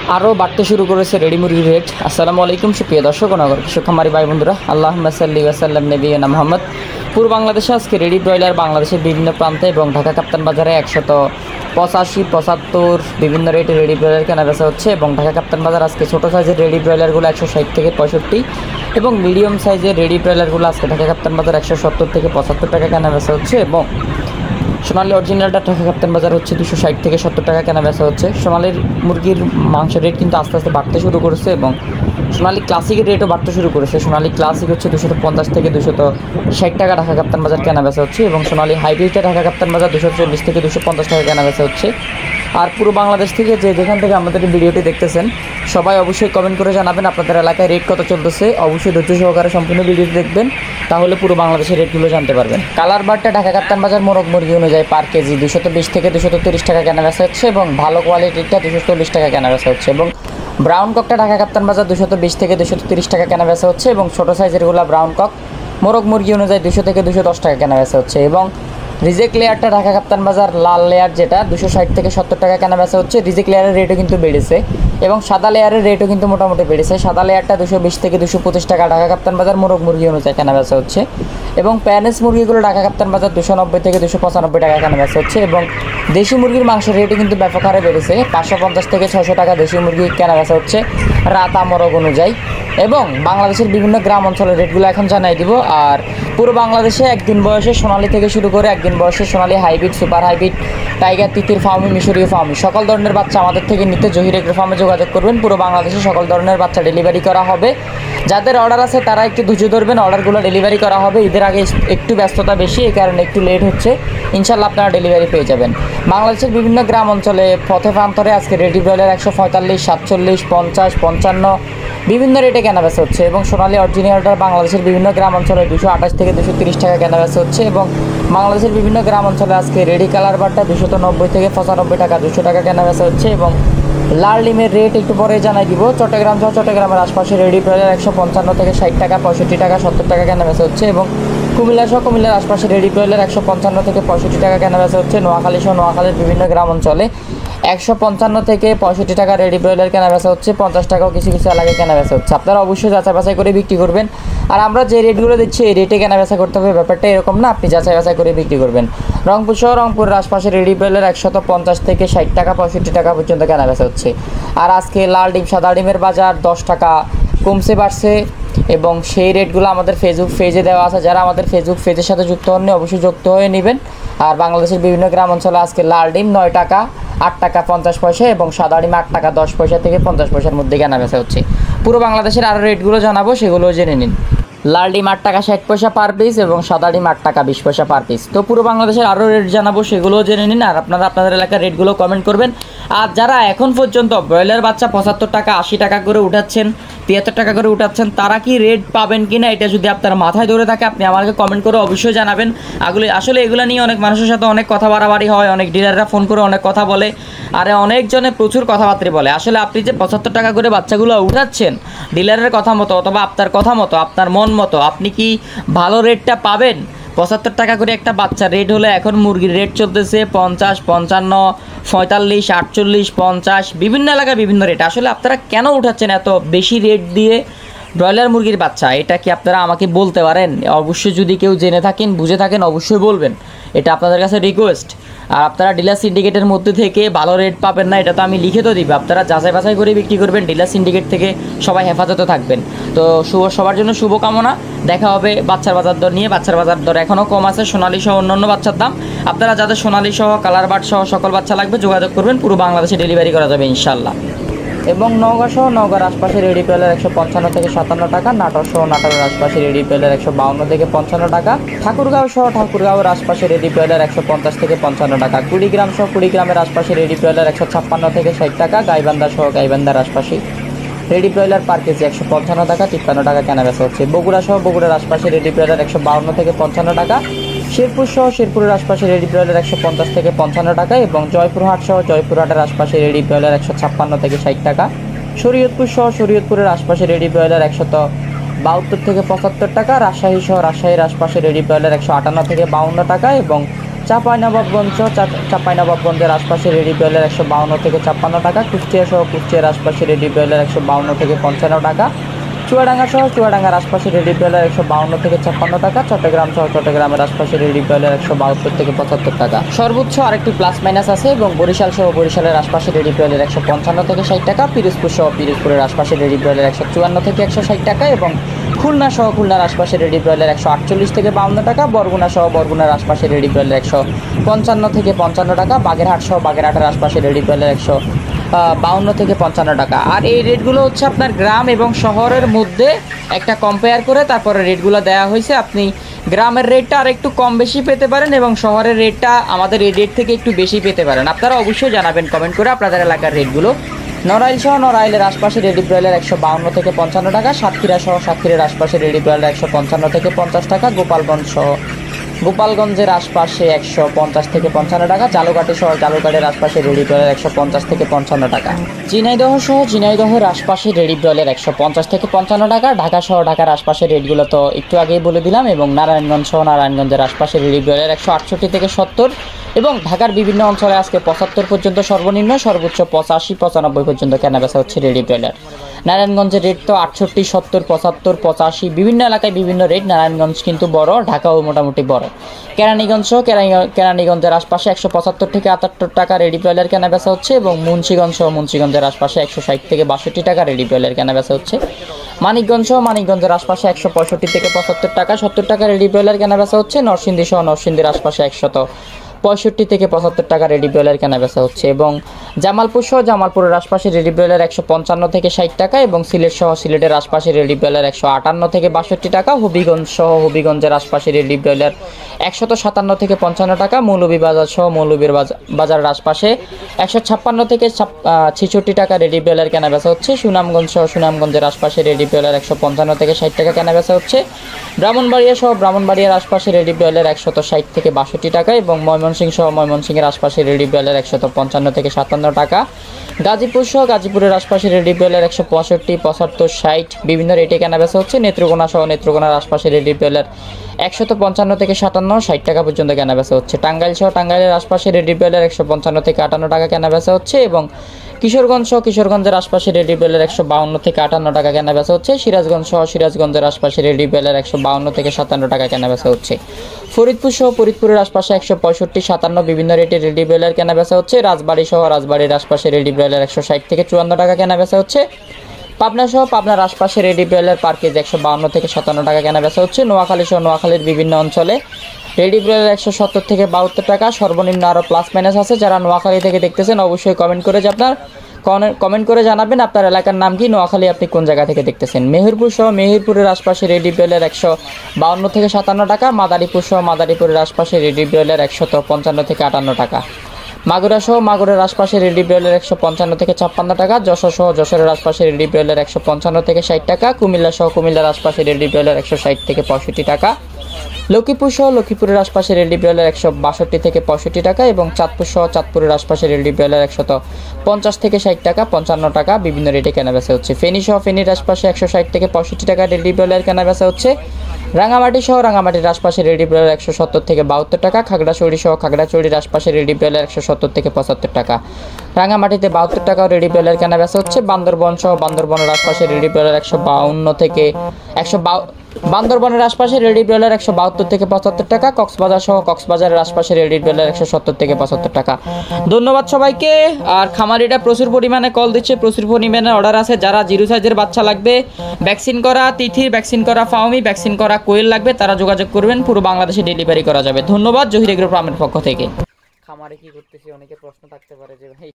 আরও বাড়তে শুরু করেছে রেডি মুরগির রেট। আসসালামু আলাইকুম সুপ্রিয় দর্শক ও নগর কৃষক খামারি ভাই বন্ধুরা, আল্লাহুম্মা সাল্লি ওয়া সাল্লাম নবিয়িনা মুহাম্মদ। পূর্ব বাংলাদেশে আজকে রেডি ব্রয়লার বাংলাদেশের বিভিন্ন প্রান্তে এবং ঢাকা কাপ্তান বাজারে 185, 75 বিভিন্ন রেটে রেডি ব্রয়লার কেনা বেচা হচ্ছে। এবং ঢাকা কাপ্তান বাজার আজকে ছোটো সাইজের রেডি ব্রয়লারগুলো 160 থেকে 65 এবং মিডিয়াম সাইজের রেডি ব্রয়লারগুলো আজকে ঢাকা কাপ্তান বাজার 170 থেকে 75 টাকা কেনা বেচা হচ্ছে। এবং সোনালী অরিজিনালটা ঢাকা কাপ্তান বাজার হচ্ছে 260 থেকে 70 টাকা কেনা বেচা হচ্ছে। সোনালীর মুরগির মাংসের রেট কিন্তু আস্তে আস্তে বাড়তে শুরু করেছে এবং সোনালী ক্লাসিকের রেটও বাড়তে শুরু করেছে। সোনালী ক্লাসিক হচ্ছে 250 থেকে 260 টাকা ঢাকা কাপ্তান বাজার কেনা বেচা হচ্ছে। এবং সোনালী হাইব্রিডটা ঢাকা কাপ্তান বাজার 240 থেকে 250 টাকা কেনা বেচা হচ্ছে। আর পুরো বাংলাদেশ থেকে যেখান থেকে আমাদের ভিডিওটি দেখতেছেন সবাই অবশ্যই কমেন্ট করে জানাবেন আপনাদের এলাকায় রেট কত চলতেছে। অবশ্যই ধৈর্য সহকারে সম্পূর্ণ ভিডিওটি দেখবেন, তাহলে পুরো বাংলাদেশের রেটগুলো জানতে পারবেন। কালার বারটা ঢাকা কাপ্তান বাজার মোরগ মুরগি অনুযায়ী পার কেজি 220 থেকে 230 টাকা কেনা বেচা হচ্ছে এবং ভালো কোয়ালিটিটা 240 টাকা কেনা বেচা হচ্ছে। এবং ব্রাউন ককটা ঢাকা কাপ্তান বাজার 220 থেকে 230 টাকা কেনা বেচা হচ্ছে এবং ছোটো সাইজেরগুলো ব্রাউন কক মোরগ মুরগি অনুযায়ী 200 থেকে 210 টাকা কেনা বেচা হচ্ছে। এবং রিজেক্ট লেয়ারটা ঢাকা কাপ্তান বাজার লাল লেয়ার যেটা 260 থেকে 70 টাকা কেনা বেচা হচ্ছে। রিজেক্ট লেয়ারের রেটও কিন্তু বেড়েছে এবং সাদা লেয়ারের রেটও কিন্তু মোটামুটি বেড়েছে। সাদা লেয়ারটা 220 থেকে 225 টাকা ঢাকা কাপ্তান বাজার মোরগ মুরগি অনুযায়ী কেনা বেচা হচ্ছে। এবং প্যানেস মুরগিগুলো ঢাকা কাপ্তান বাজার 290 থেকে 295 টাকা কেনা বেচা হচ্ছে। এবং দেশি মুরগির মাংসের রেটও কিন্তু ব্যাপক হারে বেড়েছে। 550 থেকে 600 টাকা দেশি মুরগি কেনা বেচা হচ্ছে রাতা মোরগ অনুযায়ী। এবং বাংলাদেশের বিভিন্ন গ্রাম অঞ্চলের রেটগুলো এখন জানাই দিব। আর পুরো বাংলাদেশে একদিন বয়সে সোনালী থেকে শুরু করে একদিন বয়সে সোনালী হাইব্রিড, সুপার হাইব্রিড, টাইগার, তিতির ফার্মি, মিশরীয় ফার্মি সকল ধরনের বাচ্চা আমাদের থেকে নিতে জহির এগ্রো ফার্মে যোগাযোগ করবেন। পুরো বাংলাদেশে সকল ধরনের বাচ্চা ডেলিভারি করা হবে। যাদের অর্ডার আছে তারা একটু ধৈর্য ধরবেন, অর্ডারগুলো ডেলিভারি করা হবে। ঈদের আগে একটু ব্যস্ততা বেশি, এই কারণে একটু লেট হচ্ছে। ইনশাল্লাহ আপনারা ডেলিভারি পেয়ে যাবেন। বাংলাদেশের বিভিন্ন গ্রাম অঞ্চলে পথে প্রান্তরে আজকে রেডি ব্রয়লার 145, 47, 50, 55 বিভিন্ন রেটে কেনা বেচা হচ্ছে। এবং সোনালী অরিজিনালটার বাংলাদেশের বিভিন্ন গ্রাম অঞ্চলে 228 থেকে 230 টাকা কেনা বেচা হচ্ছে। এবং বাংলাদেশের বিভিন্ন গ্রাম অঞ্চলে আজকে রেডি কালার বারটা 290 থেকে 95 টাকা 200 টাকা কেনা বেচা হচ্ছে। এবং লাল ডিমের রেট একটু পরে জানাই দিব। চট্টগ্রাম সহ চট্টগ্রামের আশপাশে রেডি ব্রয়লার 155 থেকে 60 টাকা, 65 টাকা, 70 টাকা কেনা বেচা হচ্ছে। এবং কুমিল্লা সহ কুমিল্লার আশপাশে রেডি ব্রয়লার 155 থেকে 65 টাকা কেনা বেচা হচ্ছে। নোয়াখালী সহ নোয়াখালীর বিভিন্ন গ্রাম অঞ্চলে 155 থেকে 65 টাকা রেডি ব্রয়লার কেনা বেচা হচ্ছে। 50 টাকাও কিছু কিছু এলাকায় কেনা বেচা হচ্ছে। আপনারা অবশ্যই যাচাই বাছাই করে বিক্রি করবেন। আর আমরা যে রেটগুলো দিচ্ছি এই রেটে কেনা বেচা করতে হবে, ব্যাপারটা এরকম না। আপনি যাচাই বাছাই করে বিক্রি করবেন। রংপুর সহ রংপুরের আশপাশে রেডি ব্রয়লার 150 থেকে 60 টাকা, 65 টাকা পর্যন্ত কেনা বেচা হচ্ছে। আর আজকে লাল ডিম, সাদা ডিমের বাজার 10 টাকা কমছে বাড়ছে। এবং সেই রেটগুলো আমাদের ফেসবুক পেজে দেওয়া আছে। যারা আমাদের ফেসবুক পেজের সাথে যুক্ত হননি অবশ্যই যুক্ত হয়ে নেবেন। আর বাংলাদেশের বিভিন্ন গ্রাম অঞ্চলে আজকে লাল ডিম 9 টাকা 8 টাকা 50 পয়সা এবং সাদা ডিম 8 টাকা 10 পয়সা থেকে 50 পয়সার মধ্যে কেনা বেচা হচ্ছে। পুরো বাংলাদেশের আরও রেটগুলো জানাবো, সেগুলো জেনে নিন। লাল ডিম 8 টাকা 60 পয়সা পার পিস এবং সাদা ডিম 8 টাকা 20 পয়সা পার পিস। তো পুরো বাংলাদেশের আরও রেট জানাবো, সেগুলোও জেনে নিন। আর আপনারা আপনাদের এলাকার রেটগুলো কমেন্ট করবেন। আর যারা এখন পর্যন্ত ব্রয়লার বাচ্চা 75 টাকা 80 টাকা করে উঠাচ্ছেন, 73 টাকা করে উঠাচ্ছেন, তারা কি রেট পাবেন কি না এটা যদি আপনার মাথায় ধরে থাকে আপনি আমাকে কমেন্ট করে অবশ্যই জানাবেন। আসলে এগুলো নিয়ে অনেক মানুষের সাথে অনেক কথা বাড়াবাড়ি হয়, অনেক ডিলাররা ফোন করে অনেক কথা বলে, আর অনেকজনে প্রচুর কথাবার্তা বলে। আসলে আপনি যে 75 টাকা করে বাচ্চাগুলো উঠাচ্ছেন ডিলারের কথা মতো অথবা আপনার কথা মতো, আপনার মন মতো, আপনি কি ভালো রেটটা পাবেন? 75 টাকা করে একটা বাচ্চা রেট হলে এখন মুরগির রেট চলতেছে 50, 55, 45, 48, 50 বিভিন্ন এলাকায় বিভিন্ন রেট। আসলে আপনারা কেন উঠাচ্ছেন এত বেশি রেট দিয়ে ব্রয়লার মুরগির বাচ্চা? এটা কি আপনারা আমাকে বলতে পারেন? অবশ্যই যদি কেউ জেনে থাকেন, বুঝে থাকেন অবশ্যই বলবেন। এটা আপনাদের কাছে রিকোয়েস্ট। আর আপনারা ডিলার সিন্ডিকেটের মধ্যে থেকে ভালো রেট পাবেন না এটা তো আমি লিখে তো দিব। আপনারা যাচাই বাছাই করে বিক্রি করবেন। ডিলার সিন্ডিকেট থেকে সবাই হেফাজতে থাকবেন। তো সবার জন্য শুভকামনা। দেখা হবে বাচ্চার বাজার দর নিয়ে। বাচ্চার বাজার দর এখনও কম আছে সোনালী সহ অন্যান্য বাচ্চার দাম। আপনারা যাদের সোনালী সহ কালার বার্ড সহ সকল বাচ্চা লাগবে যোগাযোগ করবেন। পুরো বাংলাদেশে ডেলিভারি করা যাবে ইনশাল্লাহ। এবং নওগাঁ সহ নওগাঁর আশপাশে রেডি ব্রয়লার 155 থেকে 57 টাকা, নাটোর সহ নাটোরের আশপাশে রেডি ব্রয়লার 152 থেকে 55 টাকা, ঠাকুরগাঁও সহ ঠাকুরগাঁওয়ের আশপাশে রেডি ব্রয়লার 150 থেকে 55 টাকা, কুড়িগ্রাম সহ কুড়িগ্রামের আশপাশে রেডি ব্রয়লার 156 থেকে 60 টাকা, গাইবান্ধা সহ গাইবান্ধার আশপাশে রেডি ব্রয়লার পার কেজি 155 টাকা 53 টাকা কেনা বেচা হচ্ছে। বগুড়া সহ বগুড়ার আশপাশে রেডি ব্রয়লার 152 থেকে 55 টাকা, শেরপুর সহ শেরপুরের আশপাশে রেডি ব্রয়লার 150 থেকে 55 টাকা এবং জয়পুরহাট সহ জয়পুরহাটের আশপাশে রেডি ব্রয়লার 156 থেকে 60 টাকা, শরীয়তপুর সহ শরীয়তপুরের আশপাশে রেডি ব্রয়লার 172 থেকে 75 টাকা, রাজশাহী সহ রাজশাহীর আশপাশে রেডি ব্রয়লার 158 থেকে 52 টাকা এবং চাঁপাইনবাবগঞ্জের আশপাশে রেডি ব্রয়লার 152 থেকে 56 টাকা। কুষ্টিয়া সহ কুষ্টিয়ার আশপাশে রেডি ব্রয়লার 152 থেকে 55 টাকা। চুয়াডাঙ্গা সহ চুয়াডাঙ্গার আশপাশে রেডি ব্রয়লার 152 থেকে 56 টাকা। চট্টগ্রাম সহ চট্টগ্রামের আশপাশে রেডি ব্রয়লার 172 থেকে 75 টাকা। সর্বোচ্চ আরেকটি প্লাস মাইনাস আছে এবং বরিশাল সহ বরিশালের আশপাশে রেডি ব্রয়লার 155 থেকে 60 টাকা। পিরোজপুর সহ পিরোজপুরের আশপাশে রেডি ব্রয়লার 154 থেকে 160 টাকা এবং খুলনা সহ খুলনার আশপাশে রেডি ব্রয়লার 148 থেকে 52 টাকা। বরগুনা সহ বরগুনার আশপাশে রেডি ব্রয়লার 155 থেকে 55 টাকা। বাগেরহাট সহ বাগেরহাটের আশপাশে রেডি ব্রয়লার 152 থেকে 55 টাকা। আর এই রেটগুলো হচ্ছে আপনার গ্রাম এবং শহরের মধ্যে একটা কম্পেয়ার করে তারপরে রেটগুলো দেওয়া হয়েছে। আপনি গ্রামের রেটটা আর একটু কম বেশি পেতে পারেন এবং শহরের রেটটা আমাদের এই রেট থেকে একটু বেশি পেতে পারেন। আপনারা অবশ্যই জানাবেন কমেন্ট করে আপনাদের এলাকার রেটগুলো। নড়াইল সহ নড়াইলের আশপাশে রেডি ব্রয়লার 152 থেকে 55 টাকা। সাতক্ষীরা সহ সাতক্ষীরার আশপাশে রেডি ব্রয়লার 155 থেকে 50 টাকা। গোপালগঞ্জের আশপাশে 150 থেকে 55 টাকা। জালুকাঠি সহ জালুকাঠের আশপাশে রেডি ব্রয়লার 150 থেকে 55 টাকা। ঝিনাইদহ সহ ঝিনাইদহের আশপাশে রেডি ব্রয়লার 150 থেকে 55 টাকা। ঢাকা সহ ঢাকার আশপাশে রেটগুলো তো একটু আগেই বলে দিলাম এবং নারায়ণগঞ্জ সহ নারায়ণগঞ্জের আশপাশে রেডি ব্রয়লার 168 থেকে 70 এবং ঢাকার বিভিন্ন অঞ্চলে আজকে 75 পর্যন্ত সর্বনিম্ন, সর্বোচ্চ 85 95 পর্যন্ত কেনাবেচা হচ্ছে রেডি ব্রয়লার। নারায়ণগঞ্জের রেট তো 68 70 75 85 বিভিন্ন এলাকায় বিভিন্ন রেট। নারায়ণগঞ্জ কিন্তু বড়, ঢাকাও মোটামুটি বড়। কেরানীগঞ্জ সহ কেরানীগঞ্জের আশপাশে 175 থেকে 78 টাকা রেডি ব্রয়লার কেনাবেচা হচ্ছে এবং মুন্সিগঞ্জ সহ মুন্সিগঞ্জের আশপাশে 160 থেকে 62 টাকা রেডি ব্রয়লার কেনাবেচা হচ্ছে। মানিকগঞ্জ সহ মানিকগঞ্জের আশপাশে 165 থেকে 75 টাকা 70 টাকা রেডি ব্রয়লার কেনাবেচা হচ্ছে। নরসিংদী সহ নরসিংদীর আশপাশে 165 থেকে 75 টাকা রেডি ব্রয়লার কেনাবেচা হচ্ছে এবং জামালপুর সহ জামালপুরের আশপাশে রেডি ব্রয়লার 155 থেকে 60 টাকা এবং সিলেট সহ সিলেটের আশপাশে রেডি ব্রয়লার 158 থেকে 62 টাকা। হবিগঞ্জ সহ হবিগঞ্জের আশপাশে রেডি ব্রয়লার 157 থেকে 55 টাকা। মৌলভীবাজার সহ মৌলভীর বাজারের আশপাশে 156 থেকে 66 টাকা রেডি ব্রয়লার কেনাবেচা হচ্ছে। সুনামগঞ্জ সহ সুনামগঞ্জের আশপাশে রেডি ব্রয়লার 155 থেকে 60 টাকা কেনাবেচা হচ্ছে। ব্রাহ্মণবাড়িয়া সহ ব্রাহ্মণবাড়িয়ার আশপাশে রেডি ব্রয়লার 160 থেকে 62 টাকা এবং ময়মনসিংহ সহ ময়মনসিংহের আশপাশে রেডি ব্রয়লার 155 থেকে 57 টাকা। গাজীপুর সহ গাজীপুরের আশপাশে রেডি ব্রয়লার 165 75 60 বিভিন্ন রেটে কেনাবেচা হচ্ছে। নেত্রকোনা সহ নেত্রকোনার আশপাশে রেডি ব্রয়লার 155 থেকে 57 60 টাকা পর্যন্ত কেনাবেচা হচ্ছে। টাঙ্গাইল সহ টাঙ্গাইলের আশপাশে রেডি ব্রয়লার 155 থেকে 58 টাকা কেনাবেচা হচ্ছে এবং কিশোরগঞ্জ সহ কিশোরগঞ্জের আশপাশে রেডি ব্রয়লার 152 থেকে 58 টাকা কেনাবেচা হচ্ছে। সিরাজগঞ্জ সহ সিরাজগঞ্জের আশপাশে রেডি ব্রয়লার 152 থেকে 57 টাকা কেনাবেচা হচ্ছে। ফরিদপুর সহ ফরিদপুরের আশপাশে 165 57 বিভিন্ন রেটে রেডি ব্রয়লার কেনাবেচা হচ্ছে। রাজবাড়ী সহ রাজবাড়ির আশপাশে রেডি ব্রয়লার 160 থেকে 54 টাকা কেনাবেচা হচ্ছে। পাবনা সহ পাবনার আশপাশে রেডি ব্রয়লার পার কেজি 152 থেকে 57 টাকা কেনাবেচা হচ্ছে। নোয়াখালী সহ নোয়াখালীর বিভিন্ন অঞ্চলে রেডি ব্রয়লার 170 থেকে 72 টাকা। সর্বনিম্ন আরও প্লাস মাইনাস আছে। যারা নোয়াখালী থেকে দেখতেছেন অবশ্যই কমেন্ট করে জানাবেন আপনার এলাকার নাম কি, নোয়াখালী আপনি কোন জায়গা থেকে দেখতেছেন। মেহেরপুর সহ মেহেরপুরের আশপাশে রেডি ব্রয়লার 152 থেকে 57 টাকা। মাদারীপুর সহ মাদারীপুরের আশপাশে রেডি ব্রয়লার 155 থেকে 58 টাকা। মাগুরা সহ মাগুরের আশপাশে রেডি ব্রয়লার 155 থেকে 56 টাকা। যশোর সহ যশোরের আশপাশে রেডি ব্রয়লার 155 থেকে 60 টাকা। কুমিল্লা সহ কুমিল্লার আশপাশে রেডি ব্রয়লার 160 থেকে 65 টাকা। লক্ষ্মীপুর সহ লক্ষ্মীপুরের আশপাশে রেডি ব্রয়লার 162 থেকে 65 টাকা এবং চাঁদপুর সহ চাঁদপুরের আশপাশে রেডি ব্রয়লার 150 থেকে 60 টাকা 55 টাকা বিভিন্ন রেটে কেনাবেচা হচ্ছে। ফেনী সহ ফেনীর আশপাশে 160 থেকে 65 টাকা রেডি ব্রয়লার কেনাবেচা হচ্ছে। রাঙামাটি সহ রাঙামাটির আশপাশে রেডি ব্রয়লার 170 থেকে 72 টাকা। খাগড়াছড়ি সহ খাগড়াছড়ির আশপাশে রেডি ব্রয়লার 170 থেকে 75 টাকা। রাঙামাটিতে 72 টাকাও রেডি ব্রয়লার কেনাবেচা হচ্ছে। বান্দরবন সহ বান্দরবনের আশপাশে রেডি ব্রয়লার 152 থেকে বান্দরবনের আশপাশে রেডি ব্রয়লার 172 থেকে 75 টাকা। কক্সবাজার সহ কক্সবাজারের আশপাশে রেডি ব্রয়লার 170 থেকে 75 টাকা। ধন্যবাদ সবাইকে। আর খামারিটা প্রচুর পরিমাণে কল দিচ্ছে, প্রচুর পরিমাণে অর্ডার আছে। যারা জিরো সাইজের বাচ্চা লাগবে, ভ্যাকসিন করা তিথির, ভ্যাকসিন করা ফাউমি, ভ্যাকসিন করা কোয়েল লাগবে, তারা যোগাযোগ করবেন। পুরো বাংলাদেশে ডেলিভারি করা যাবে। ধন্যবাদ জহির এগ্রো ফার্মের পক্ষ থেকে। খামারে কি করতেছি অনেকে প্রশ্ন থাকতে পারে যে ভাই